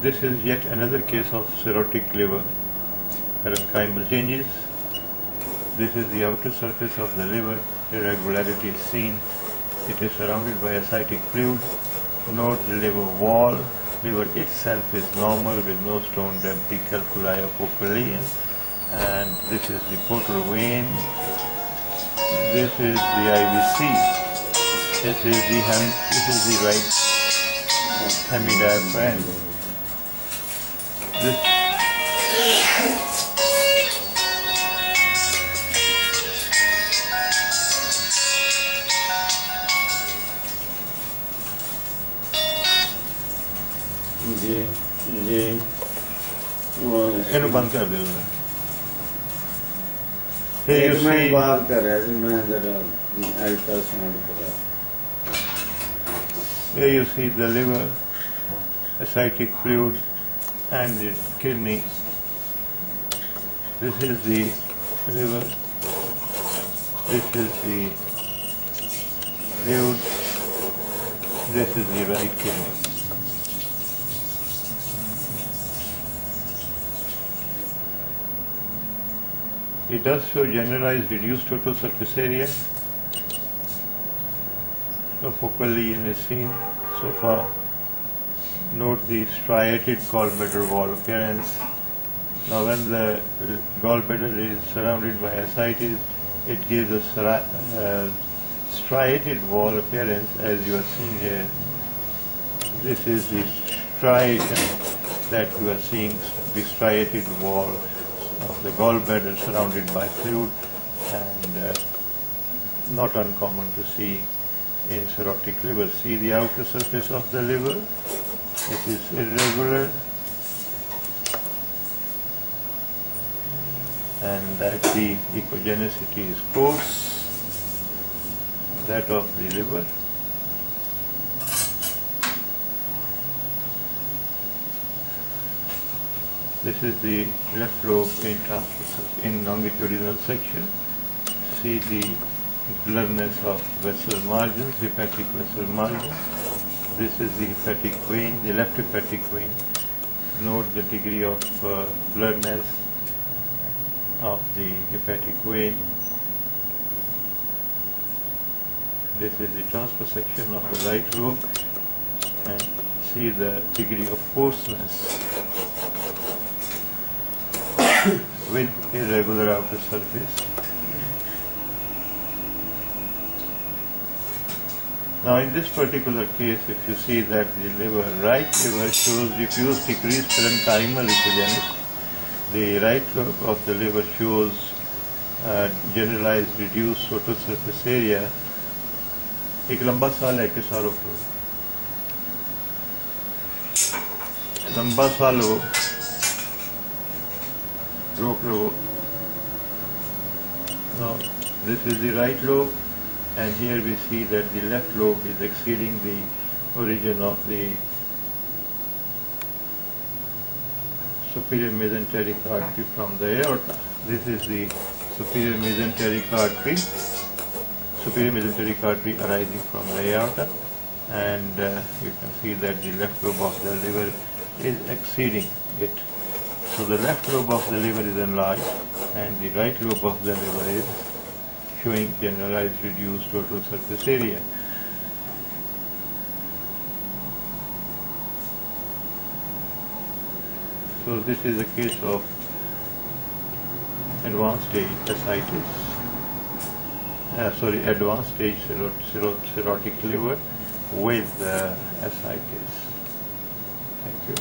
This is yet another case of cirrhotic liver parenchymal changes. This is the outer surface of the liver. Irregularity is seen. It is surrounded by ascitic fluid. Note the liver wall. Liver itself is normal with no stone debris, calculi of focal lesion. And this is the portal vein. This is the IVC. This is the right hemidiaphragm. This ਇਹਨੂੰ ਬੰਦ ਕਰ ਦਿਓ एक minute बात कर रहा है मैं जरा अल्ट्रासाउंड करा Here you see the liver, ascitic fluid and the kidney. This is the liver, this is the fluid, this is the right kidney. It does show generalized reduced total surface area. No focal lesion is seen so far. Note the striated gallbladder wall appearance. Now when the gallbladder is surrounded by ascites, it gives a striated wall appearance as you are seeing here. This is the striation that you are seeing, the striated wall of the gallbladder surrounded by fluid, and not uncommon to see in cirrhotic liver. See the outer surface of the liver, it is irregular, and that the echogenicity is coarse, that of the liver. This is the left lobe in longitudinal section. See the blurriness of vessel margins, hepatic vessel margins. This is the hepatic vein, the left hepatic vein. Note the degree of blurriness of the hepatic vein. This is the transverse section of the right lobe, and see the degree of coarseness with irregular outer surface. Now in this particular case, if you see that the right liver shows diffuse decreased parenchymal echogenesis, the right lobe of the liver shows generalized reduced total surface area. एक लंबा साल है कि सालों को लंबा साल हो रोक लो. Now this is the right lobe, and here we see that the left lobe is exceeding the origin of the superior mesenteric artery from the aorta. This is the superior mesenteric artery arising from the aorta, and you can see that the left lobe of the liver is exceeding it. So the left lobe of the liver is enlarged, and the right lobe of the liver is showing generalized reduced total surface area. So this is a case of advanced stage ascites, advanced stage cirrhotic liver with ascites. Thank you.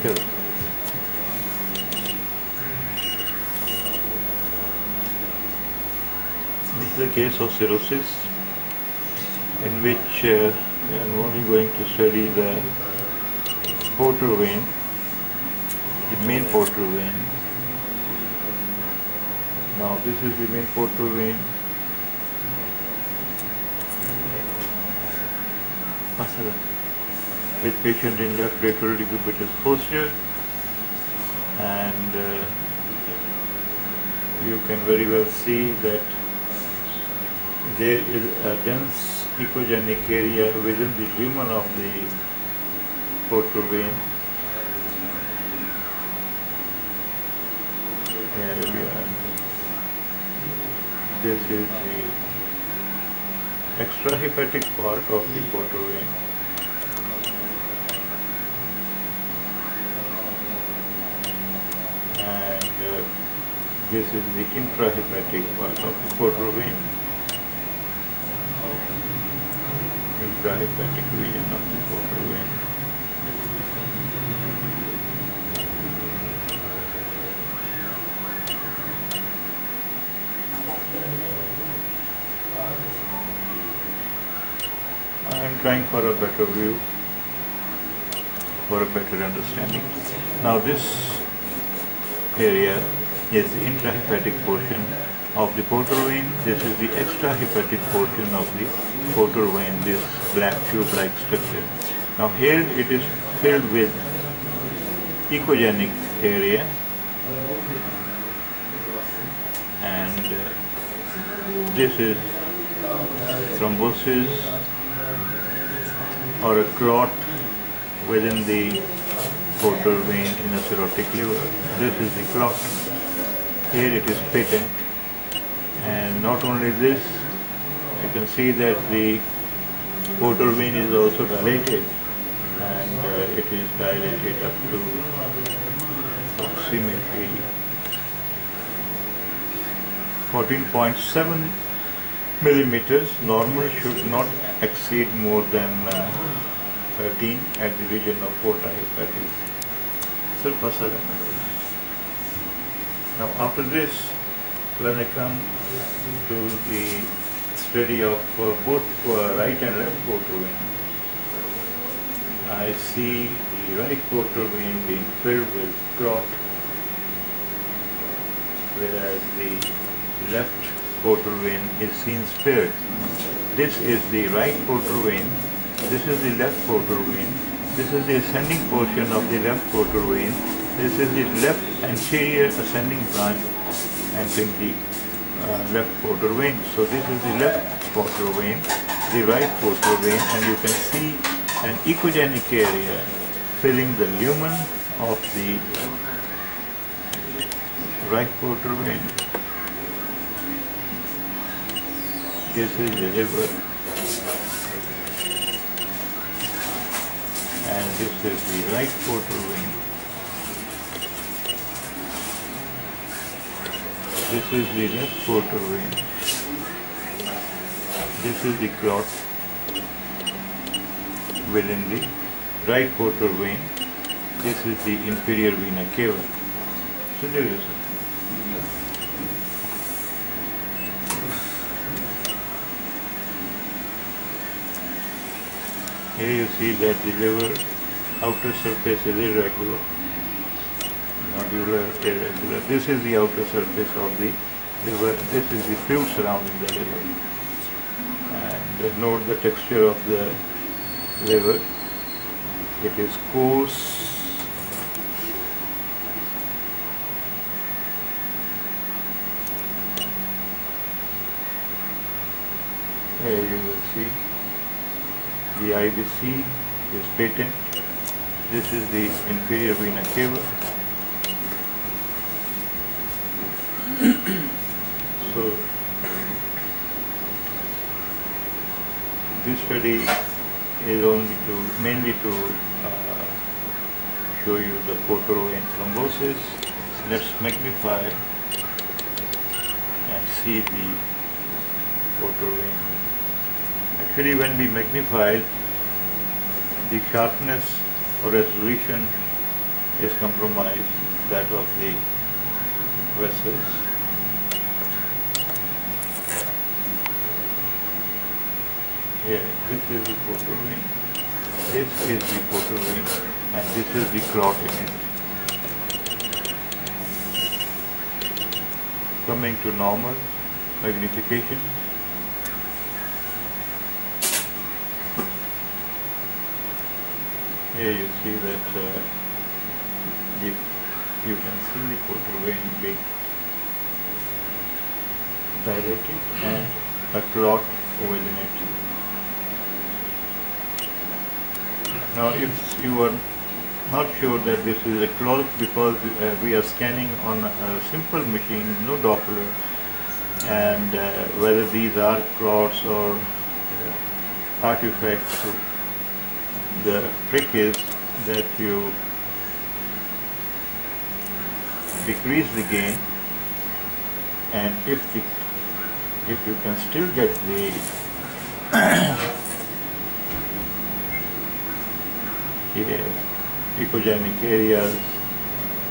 Good. This is a case of cirrhosis in which I am only going to study the portal vein, the main portal vein. Now this is the main portal vein. With patient in left lateral decubitus posterior, and you can very well see that there is a dense echogenic area within the lumen of the portal vein. Here we are. This is the extrahepatic part of the portal vein. And this is the intrahepatic part of the portal vein. Intrahepatic region of the portal vein. I am trying for a better view, for a better understanding. Now this area is the intrahepatic portion of the portal vein. This is the extrahepatic portion of the portal vein, this black tube-like structure. Now here it is filled with echogenic area, and this is thrombosis or a clot within the portal vein in a cirrhotic liver. This is the clot. Here it is patent, and not only this, you can see that the portal vein is also dilated, and it is dilated up to approximately 14.7 millimeters. Normal should not exceed more than 13 at the region of portahepatic surface. Now after this, when I come to the study of both right and left portal vein, I see the right portal vein being filled with clot, whereas the left portal vein is seen spared. This is the right portal vein, this is the left portal vein, this is the ascending portion of the left portal vein, this is the left anterior ascending branch entering the left portal vein. So this is the left portal vein, the right portal vein, and you can see an echogenic area filling the lumen of the right portal vein. This is the liver, and this is the right portal vein. This is the left portal vein. This is the clot within the right portal vein. This is the inferior vena cava. So there is here you see that the liver outer surface is irregular, nodular, irregular. This is the outer surface of the liver. This is the fluid surrounding the liver. And note the texture of the liver. It is coarse. Here you will see the IBC is patent. This is the inferior vena cava. So this study is mainly to show you the portal vein thrombosis. Let's magnify and see the portal vein. Actually, when we magnify, the sharpness or resolution is compromised, that of the vessels. Here, this is the portal vein, this is the portal vein, and this is the clot in it. Coming to normal magnification, here you see that you can see the portal vein being dilated and a clot within it. Now, if you are not sure that this is a clot because we are scanning on a simple machine, no Doppler, and whether these are clots or artifacts, so the trick is that you decrease the gain, and if you can still get the echogenic areas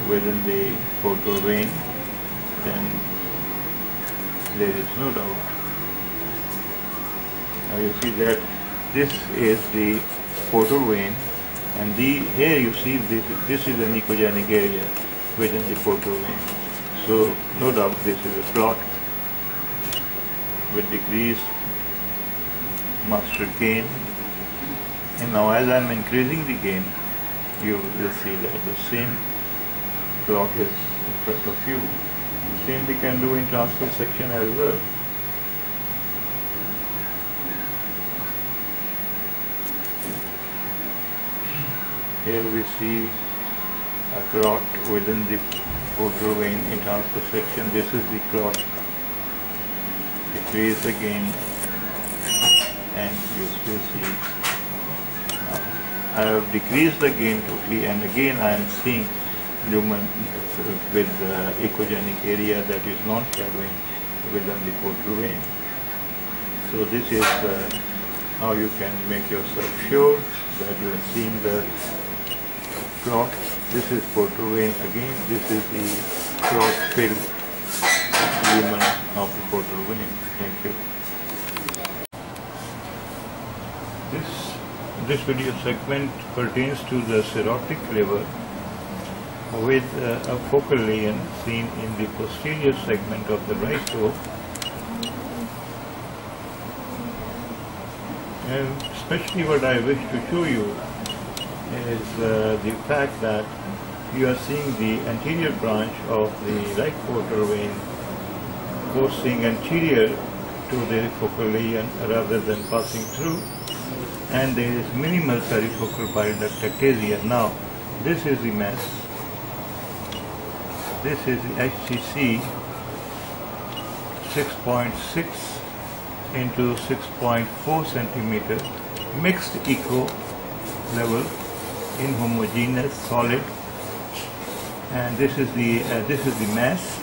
within the portal vein, then there is no doubt. Now you see that this is the portal vein, and here you see this is an echogenic area within the portal vein. So no doubt this is a clot with decreased master gain. And now as I am increasing the gain, you will see that the same clot is in front of you. The same we can do in transverse section as well. Here we see a clot within the portal vein in transverse section. This is the clot. Decrease the gain, and you still see. I have decreased the gain totally, and again I am seeing lumen with the echogenic area that is non-shadowing within the portal vein. So this is how you can make yourself sure that you are seeing the clot. This is portal vein again. This is the clot-filled lumen of the portal vein. Thank you. This video segment pertains to the cirrhotic liver with a focal lesion seen in the posterior segment of the right toe. And especially what I wish to show you is the fact that you are seeing the anterior branch of the right portal vein coursing anterior to the focal lesion rather than passing through, and there is minimal perifocal bile duct ectasia. Now, this is the mass. This is the HCC 6.6 into 6.4 centimeter mixed echo level, inhomogeneous solid, and this is the mass.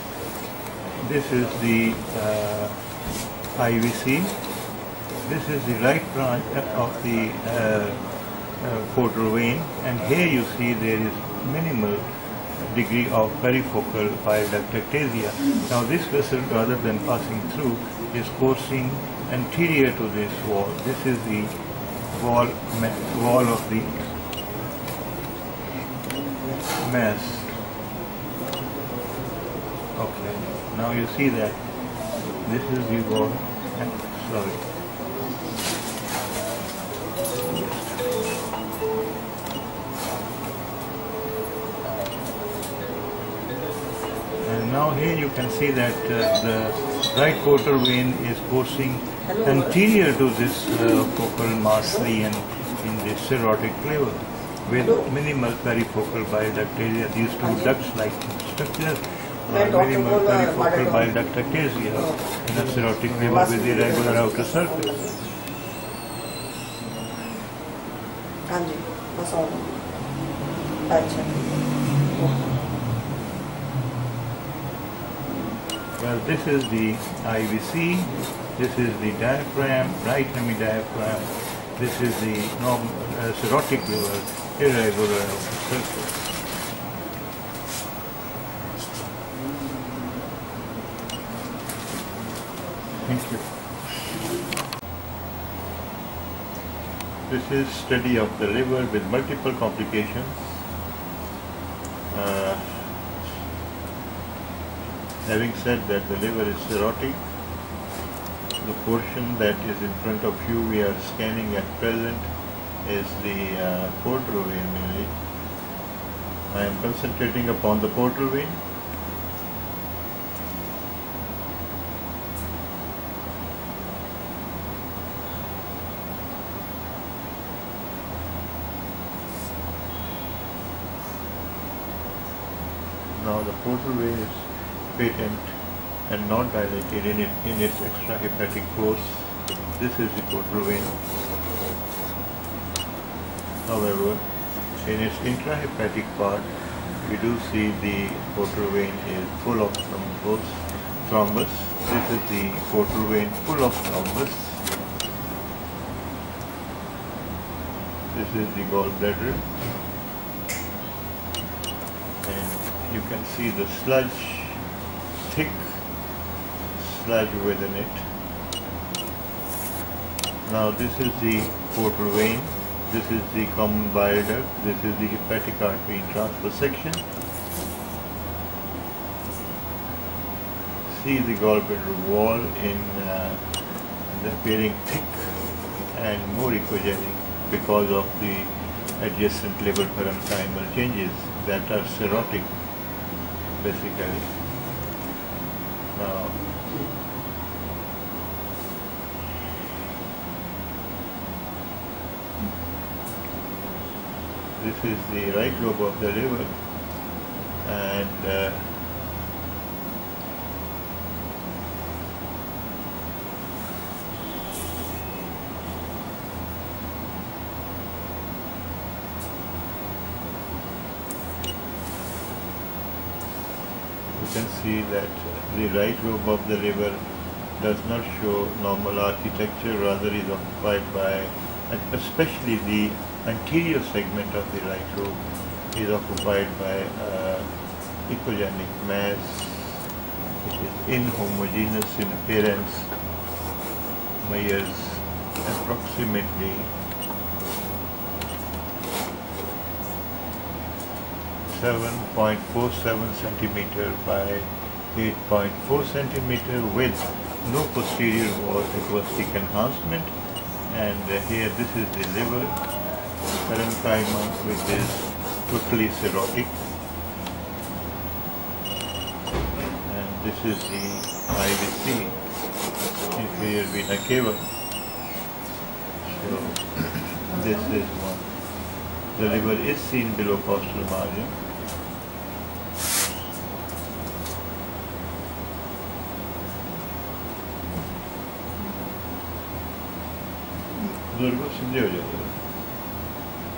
This is the IVC. This is the right branch of the portal vein, and here you see there is minimal degree of perifocal bile duct ectasia. Now this vessel, rather than passing through, is coursing anterior to this wall. This is the wall of the mass. Okay, now you see that this is the wall. Sorry. And now here you can see that the right portal vein is coursing anterior to this focal mass lesion in the cirrhotic liver with minimal perifocal bile duct ectasia. These two duct-like structures are minimal perifocal bile duct ectasia in a cirrhotic liver with irregular outer surface. Well, this is the IVC, this is the diaphragm, right hemidiaphragm, this is the cirrhotic liver, irregular outer surface. Thank you. This is study of the liver with multiple complications. Having said that the liver is cirrhotic, the portion that is in front of you we are scanning at present is the portal vein mainly. I am concentrating upon the portal vein. Now the portal vein is patent and not dilated in its extrahepatic course. This is the portal vein. However, in its intrahepatic part, we do see the portal vein is full of thrombus. This is the portal vein full of thrombus. This is the gallbladder, and you can see the sludge, thick sludge within it. Now this is the portal vein, this is the common bile duct, this is the hepatic artery transfer section. See the gallbladder wall appearing thick and more echogenic because of the adjacent liver parenchymal changes that are cirrhotic basically. Now this is the right lobe of the liver, and you can see that the right lobe of the liver does not show normal architecture, rather is occupied by, especially the anterior segment of the right lobe is occupied by echogenic mass. It is inhomogeneous in appearance, measures approximately 7.47 centimeter by 8.4 centimeter with no posterior wall acoustic enhancement. And here this is the liver parenchyma, which is totally cirrhotic, and this is the IVC, inferior vena cava. So this is one. The liver is seen below costal margin. बुजुर्गों सीधे हो जाओ,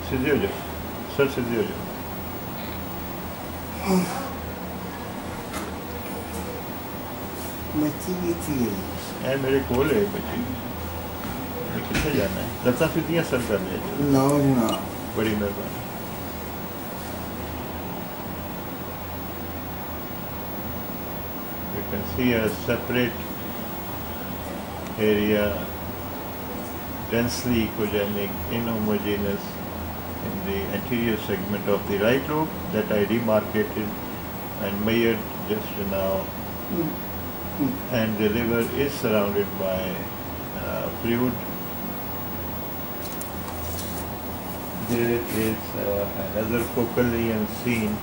सीधे हो जाओ, sir सीधे हो जाओ। बच्ची की थी ऐ मेरे कोल है बच्ची, कितने जाना है? लता सीधियाँ सर कर ले जाओ। ना ना बड़ी मेहरबानी। You can see a separate area, densely echogenic, inhomogeneous in the anterior segment of the right lobe that I demarcated and measured just now. And the liver is surrounded by fluid. There is another focal lesion seen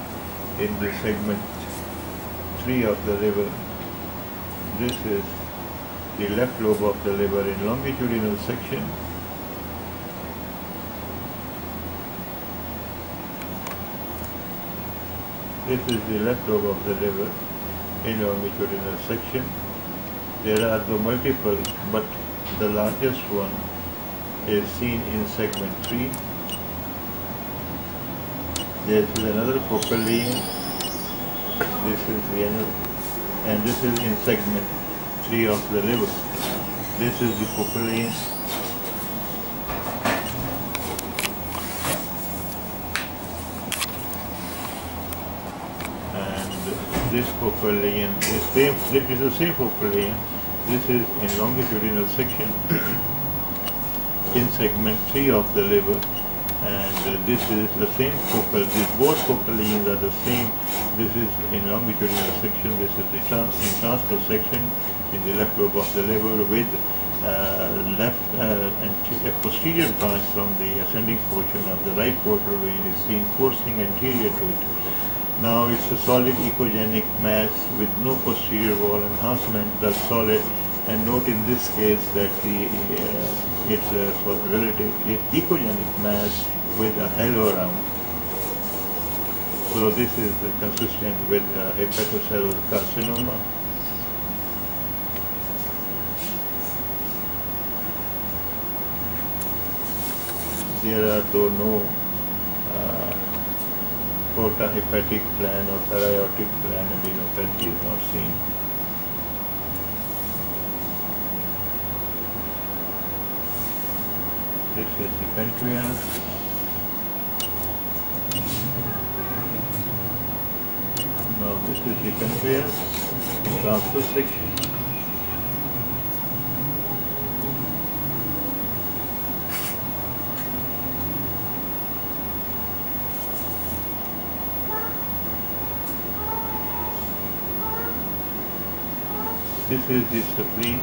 in the segment 3 of the liver. This is the left lobe of the liver in longitudinal section. This is the left lobe of the liver in longitudinal section. There are the multiple, but the largest one is seen in segment 3. There is another focal lesion. This is the another, and this is in segment 3 of the liver. This is the focal lesion. And this focal lesion is the same focal lesion. This is in longitudinal section in segment 3 of the liver. And this is the same focal, both focal lesions are the same. This is in longitudinal section, this is the transverse section in the left lobe of the liver with a posterior branch from the ascending portion of the right portal vein is seen coursing anterior to it. Now it's a solid echogenic mass with no posterior wall enhancement, thus solid. And note in this case that it's a relative echogenic mass with a halo around. So this is consistent with hepatocellular carcinoma. There are though no portahepatic plan or paraortic plan adenopathy is not seen. This is the pancreas. Now this is the pancreas in transverse section. This is the spleen.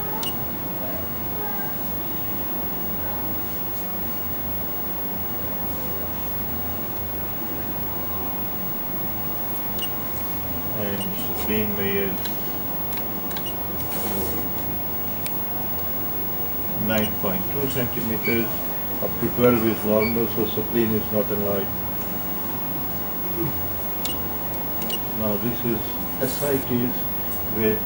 And spleen measures 9.2 centimeters. Up to 12 is normal, so spleen is not enlarged. Now this is ascites with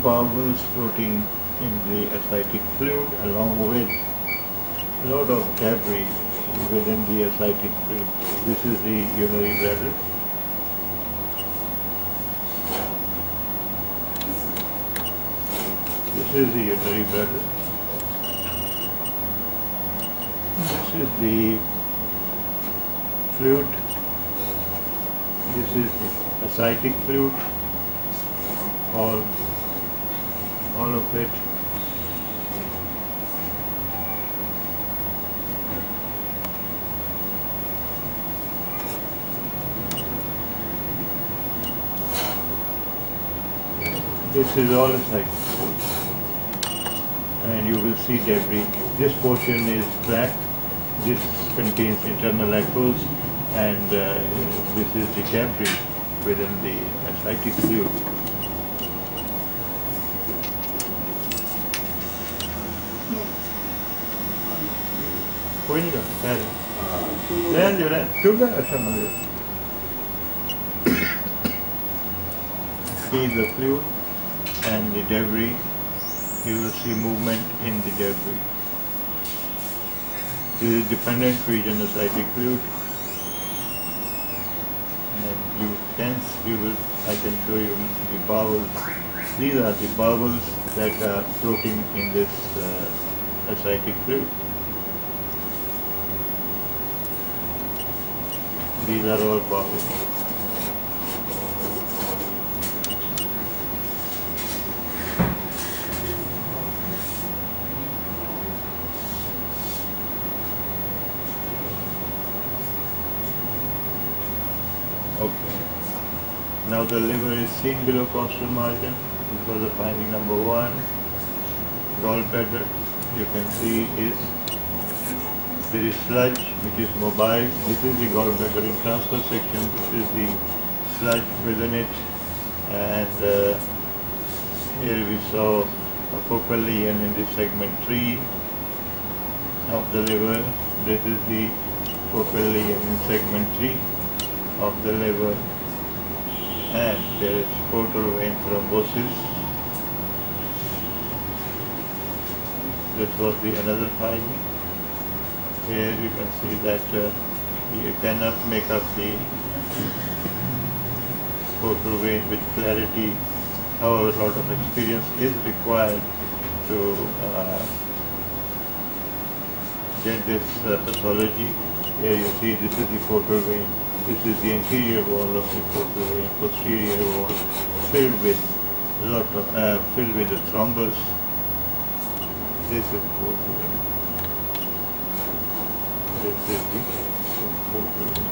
bowels floating in the ascitic fluid along with a lot of debris within the ascitic fluid. This is the urinary bladder. This is the urinary bladder. This is the fluid. This is the ascitic fluid. All of it. This is all ascitic fluid. And you will see debris. This portion is black. This contains internal echoes, and this is the debris within the ascitic fluid. कोई नहीं कर रहने दो क्यों क्या अच्छा मंदिर see the fluid and the debris. You will see movement in the debris. This is dependent region ascitic fluid, and I can show you the bowels. These are the bowels that are floating in this ascitic fluid. These are all bowels. Okay. Now the liver is seen below costal margin. This was the finding number 1. Gallbladder, you can see there is sludge which is mobile. This is the gallbladder in transverse section. This is the sludge within it, and here we saw a focal lesion in the segment 3 of the liver. This is the focal lesion in segment 3 of the liver, and there is portal vein thrombosis. This was the another finding. Here you can see that you cannot make up the portal vein with clarity. However, a lot of experience is required to get this pathology. Here you see this is the portal vein. This is the anterior wall of the portal vein, posterior wall, filled with the thrombus. This is portal vein. This is the portal vein.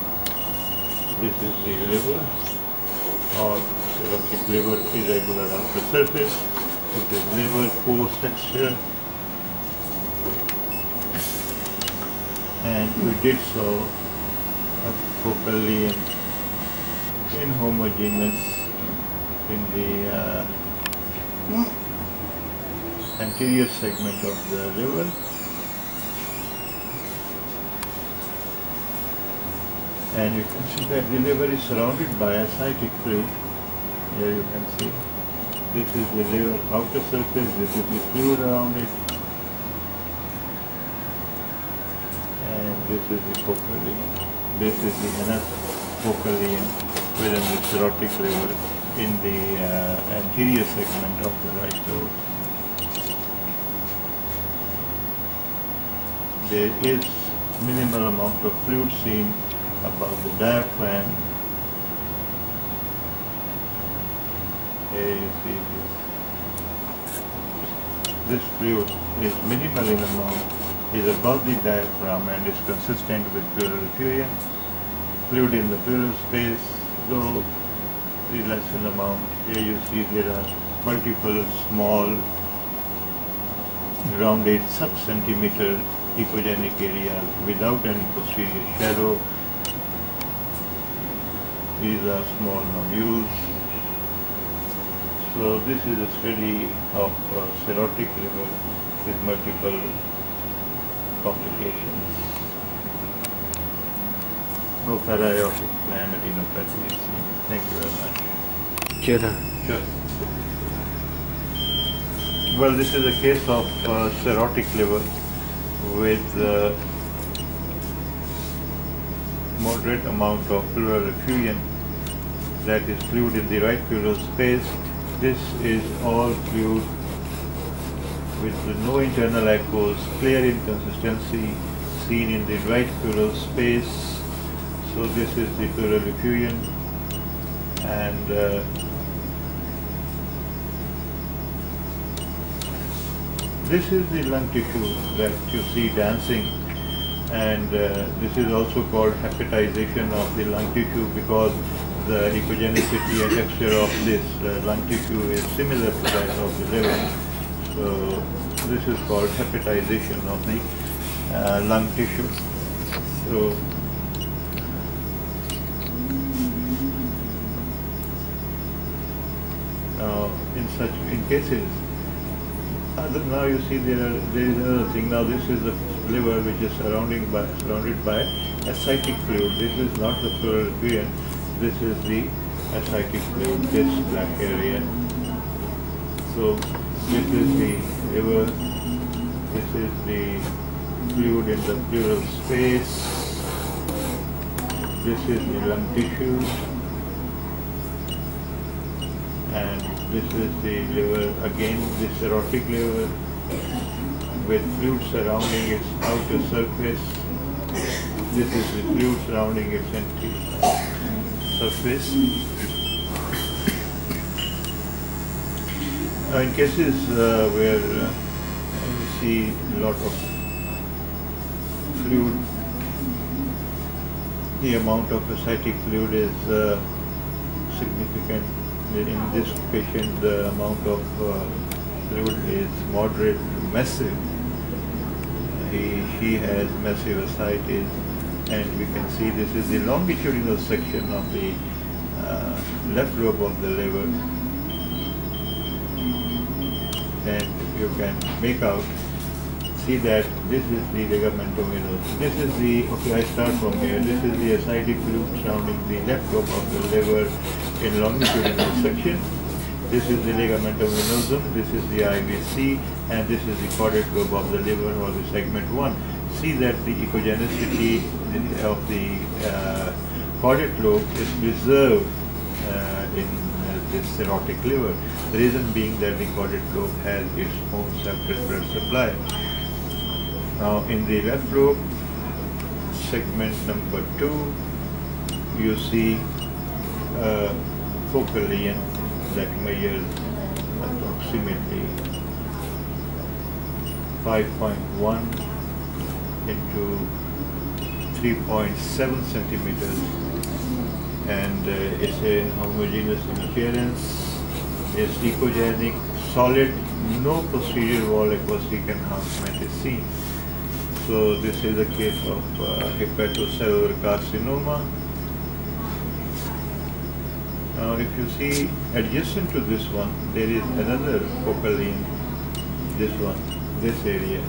This is the liver, or cirrhotic liver, irregular after surface. This is liver pore texture. And we did so focally inhomogeneous in the anterior segment of the liver. And you can see that the liver is surrounded by ascitic fluid. Here you can see this is the liver outer surface, this is the fluid around it, and this is the focal lesion. This is the inner focal lesion within the cirrhotic liver in the anterior segment of the right lobe. There is minimal amount of fluid seen above the diaphragm. Here you see this fluid is minimal in amount, is above the diaphragm and is consistent with pleural effusion. Fluid in the pleural space, though the less in amount. Here you see there are multiple small rounded sub-centimeter ecogenic areas without any posterior shadow. These are small nodules. So this is a study of cirrhotic liver with multiple complications. No para-aortic plan adenopathy is seen. Thank you very much. Sure. Sure. Well, this is a case of cirrhotic liver with moderate amount of pleural effusion, that is fluid in the right pleural space. This is all fluid with no internal echoes, clear inconsistency seen in the right pleural space. So this is the pleural effusion, and this is the lung tissue that you see dancing, and this is also called hepatization of the lung tissue because the ecogenicity and texture of this lung tissue is similar to that of the liver. So this is called hepatization of the lung tissue. So in cases, now you see there is another thing. Now this is the liver which is surrounded by ascitic fluid. This is not the pleural effusion. This is the ascitic fluid, this black area. So this is the liver. This is the fluid in the pleural space. This is the lung tissue. And this is the liver, again the cirrhotic liver with fluid surrounding its outer surface. This is the fluid surrounding its interior surface. In cases where you see a lot of fluid, the amount of ascitic fluid is significant. In this patient, the amount of fluid is moderate to massive. She has massive ascites, and we can see this is the longitudinal section of the left lobe of the liver. And you can make out, see that this is the ligamentum venosus. This is the, okay, I start from here. This is the ascitic fluid surrounding the left lobe of the liver in longitudinal section. This is the ligamentum venosum, this is the IVC, and this is the caudate lobe of the liver, or the segment 1. See that the ecogenicity of the caudate lobe is preserved in this cirrhotic liver. The reason being that the caudate lobe has its own separate blood supply. Now in the left lobe, segment number 2, you see focal lesion that measures approximately 5.1 into 3.7 centimeters, and it's a homogeneous in appearance. It's ecogenic, solid, no posterior wall acoustic enhancement is seen. So this is a case of hepatocellular carcinoma. Now if you see adjacent to this one, there is another focal lesion, this one, this area,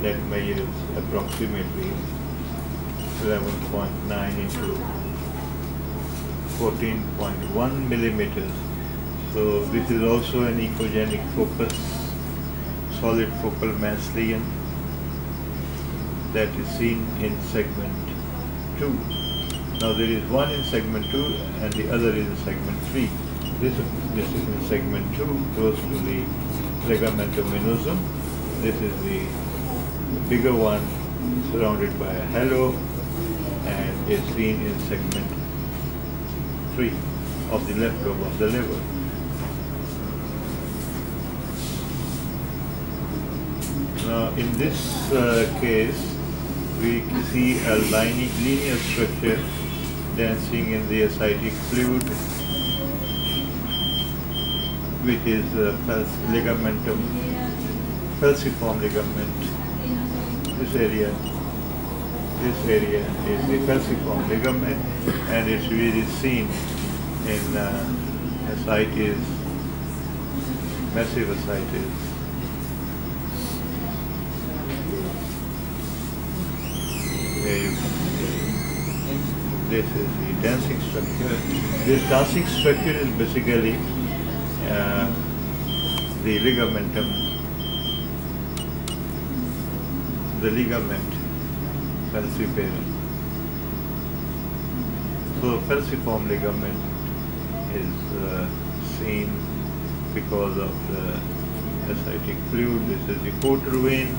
that measures approximately 11.9 into 14.1 millimeters. So this is also an echogenic focus, solid focal mass lesion that is seen in segment 2. Now there is one in segment 2 and the other is in segment 3. This is in segment 2, close to the ligamentum venosum. This is the bigger one surrounded by a halo and is seen in segment 3 of the left lobe of the liver. Now in this case, we see a linear structure dancing in the ascitic fluid, which is ligamentum, falciform ligament. This area is the falciform ligament, and it's really seen in ascites, massive ascites. Here you can see. This is the dancing structure. This dancing structure is basically the ligamentum, the ligament falciparum. So falciform ligament is seen because of the ascitic fluid. This is the portal vein.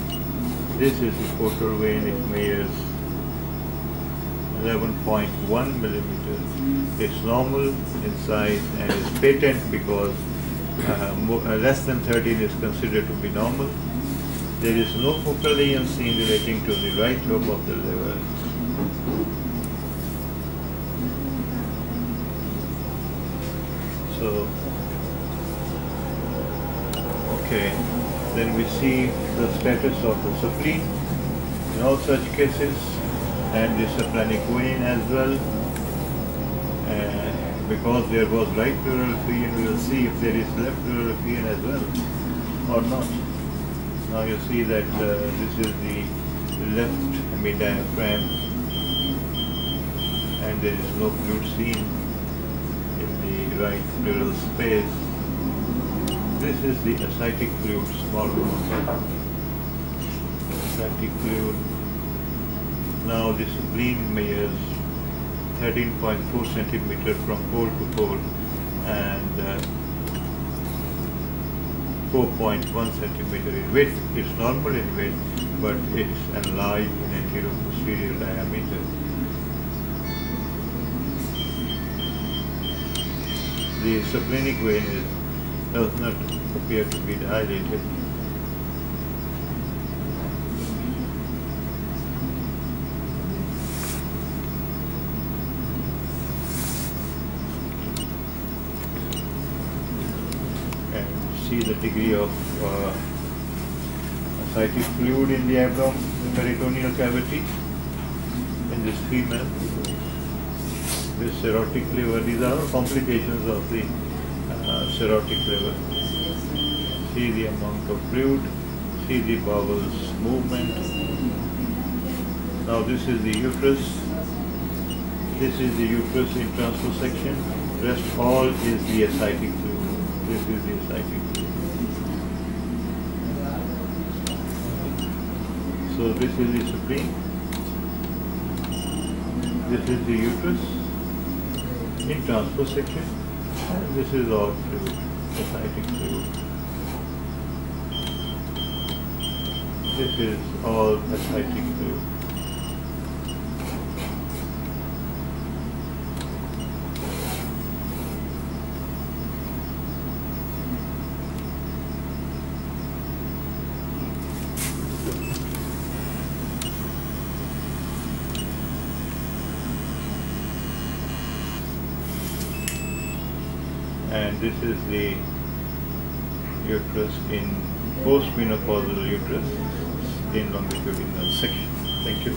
This is the portal vein. It measures 11.1 millimeters. It's normal in size and is patent because less than 13 is considered to be normal. There is no focal lesion seen relating to the right lobe of the liver. So, okay, then we see the status of the spleen in all such cases, and the splenic vein as well. Because there was right pleural effusion, we will see if there is left pleural effusion as well or not. Now you see that this is the left hemidiaphragm, and there is no fluid seen in the right pleural space. This is the ascitic fluid, small one. Ascitic fluid. Now the spleen measures 13.4 centimeter from pole to pole and 4.1 centimeter in width. It's normal in width, but it's enlarged in anterior-posterior diameter. The splenic vein does not appear to be dilated. See the degree of ascitic fluid in the abdomen, the peritoneal cavity in this female. This cirrhotic liver, these are all complications of the cirrhotic liver. See the amount of fluid, see the bowels movement. Now this is the uterus. This is the uterus in transversection. Rest all is the ascitic fluid. This is the ascitic fluid. So this is the spleen. This is the uterus in transversection. And this is all fluid, ascitic fluid. This is all ascitic fluid. And this is the uterus in postmenopausal uterus in longitudinal section. Thank you.